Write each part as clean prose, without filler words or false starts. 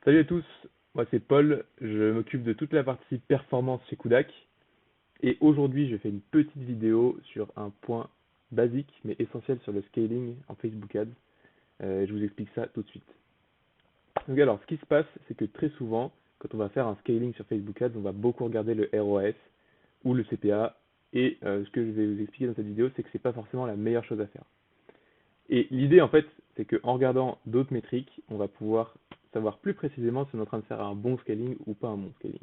Salut à tous, moi c'est Paul, je m'occupe de toute la partie performance chez Kudak et aujourd'hui je fais une petite vidéo sur un point basique mais essentiel sur le scaling en Facebook Ads. Je vous explique ça tout de suite. Donc alors ce qui se passe c'est que très souvent quand on va faire un scaling sur Facebook Ads on va beaucoup regarder le ROAS ou le CPA et ce que je vais vous expliquer dans cette vidéo c'est que c'est pas forcément la meilleure chose à faire. Et l'idée, en fait, c'est qu'en regardant d'autres métriques, on va pouvoir savoir plus précisément si on est en train de faire un bon scaling ou pas un bon scaling.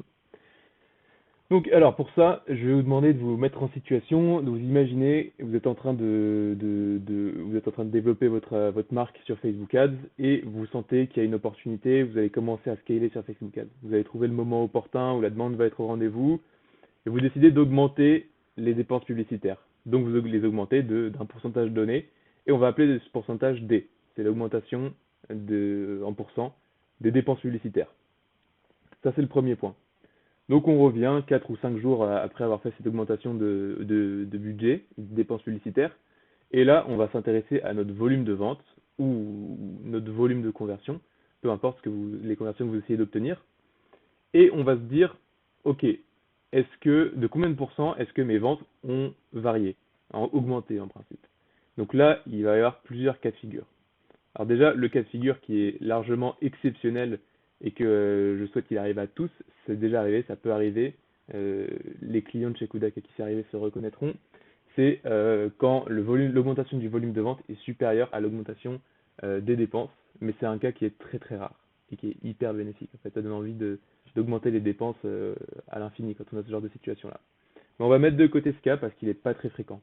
Donc, alors pour ça, je vais vous demander de vous mettre en situation, de vous imaginer, vous êtes en train vous êtes en train de développer votre marque sur Facebook Ads et vous sentez qu'il y a une opportunité, vous allez commencer à scaler sur Facebook Ads. Vous allez trouver le moment opportun où la demande va être au rendez-vous et vous décidez d'augmenter les dépenses publicitaires. Donc vous les augmentez d'un pourcentage donné et on va appeler ce pourcentage D. C'est l'augmentation en pourcent des dépenses publicitaires. Ça c'est le premier point. Donc on revient 4 ou 5 jours après avoir fait cette augmentation de budget, de dépenses publicitaires, et là on va s'intéresser à notre volume de vente ou notre volume de conversion, peu importe les conversions que vous essayez d'obtenir, et on va se dire, ok, de combien de pourcents est-ce que mes ventes ont varié, ont augmenté en principe. Donc là, il va y avoir plusieurs cas de figure. Alors déjà, le cas de figure qui est largement exceptionnel et que je souhaite qu'il arrive à tous, c'est déjà arrivé, ça peut arriver. Les clients de chez Kudak à qui c'est arrivé se reconnaîtront. C'est quand l'augmentation du volume de vente est supérieure à l'augmentation des dépenses, mais c'est un cas qui est très très rare et qui est hyper bénéfique. En fait, ça donne envie d'augmenter les dépenses à l'infini quand on a ce genre de situation-là. Mais on va mettre de côté ce cas parce qu'il n'est pas très fréquent.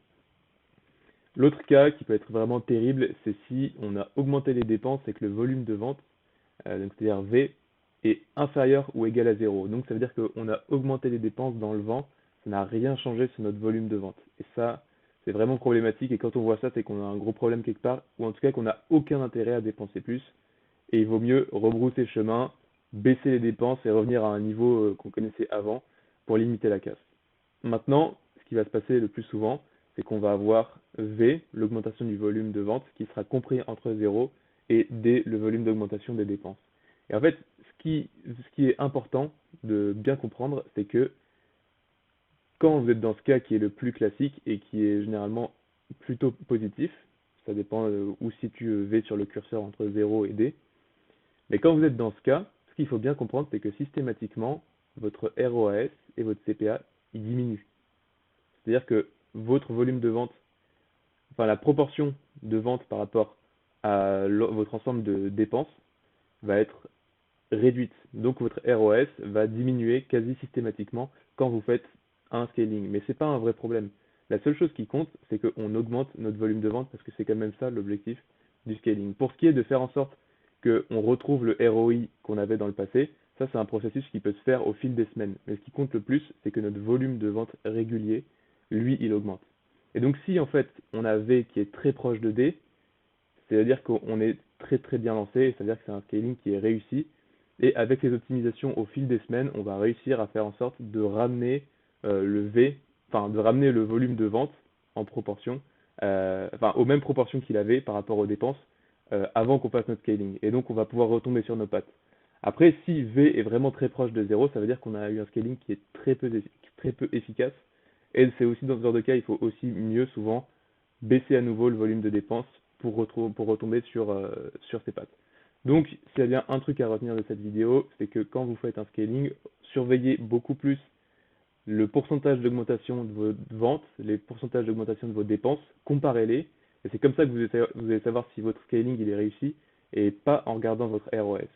L'autre cas qui peut être vraiment terrible, c'est si on a augmenté les dépenses et que le volume de vente, donc c'est-à-dire V, est inférieur ou égal à zéro. Donc ça veut dire qu'on a augmenté les dépenses dans le vent, ça n'a rien changé sur notre volume de vente. Et ça, c'est vraiment problématique. Et quand on voit ça, c'est qu'on a un gros problème quelque part, ou en tout cas qu'on n'a aucun intérêt à dépenser plus. Et il vaut mieux rebrousser chemin, baisser les dépenses et revenir à un niveau qu'on connaissait avant pour limiter la casse. Maintenant, ce qui va se passer le plus souvent, c'est qu'on va avoir V, l'augmentation du volume de vente, qui sera compris entre 0 et D, le volume d'augmentation des dépenses. Et en fait, ce qui est important de bien comprendre, c'est que quand vous êtes dans ce cas qui est le plus classique et qui est généralement plutôt positif, ça dépend où situe V sur le curseur entre 0 et D, mais quand vous êtes dans ce cas, ce qu'il faut bien comprendre, c'est que systématiquement, votre ROAS et votre CPA, ils diminuent. C'est-à-dire que votre volume de vente, enfin la proportion de vente par rapport à votre ensemble de dépenses va être réduite. Donc votre ROS va diminuer quasi systématiquement quand vous faites un scaling. Mais ce n'est pas un vrai problème. La seule chose qui compte, c'est qu'on augmente notre volume de vente parce que c'est quand même ça l'objectif du scaling. Pour ce qui est de faire en sorte qu'on retrouve le ROI qu'on avait dans le passé, ça c'est un processus qui peut se faire au fil des semaines. Mais ce qui compte le plus, c'est que notre volume de vente régulier, lui, il augmente. Et donc si en fait on a V qui est très proche de D, c'est-à-dire qu'on est très très bien lancé, c'est-à-dire que c'est un scaling qui est réussi. Et avec les optimisations au fil des semaines, on va réussir à faire en sorte de ramener le V, enfin de ramener le volume de vente en proportion, enfin aux mêmes proportions qu'il avait par rapport aux dépenses avant qu'on fasse notre scaling. Et donc on va pouvoir retomber sur nos pattes. Après, si V est vraiment très proche de 0, ça veut dire qu'on a eu un scaling qui est très peu efficace. Et c'est aussi dans ce genre de cas, il faut aussi mieux souvent baisser à nouveau le volume de dépenses pour retomber sur ses pattes. Donc, s'il y a bien un truc à retenir de cette vidéo, c'est que quand vous faites un scaling, surveillez beaucoup plus le pourcentage d'augmentation de vos ventes, les pourcentages d'augmentation de vos dépenses, comparez-les, et c'est comme ça que vous allez savoir si votre scaling il est réussi, et pas en regardant votre ROS.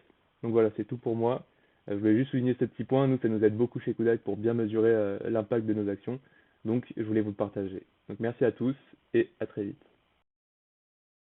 Donc voilà, c'est tout pour moi. Je voulais juste souligner ce petit point, nous ça nous aide beaucoup chez Kudak pour bien mesurer l'impact de nos actions, donc je voulais vous le partager. Donc merci à tous, et à très vite.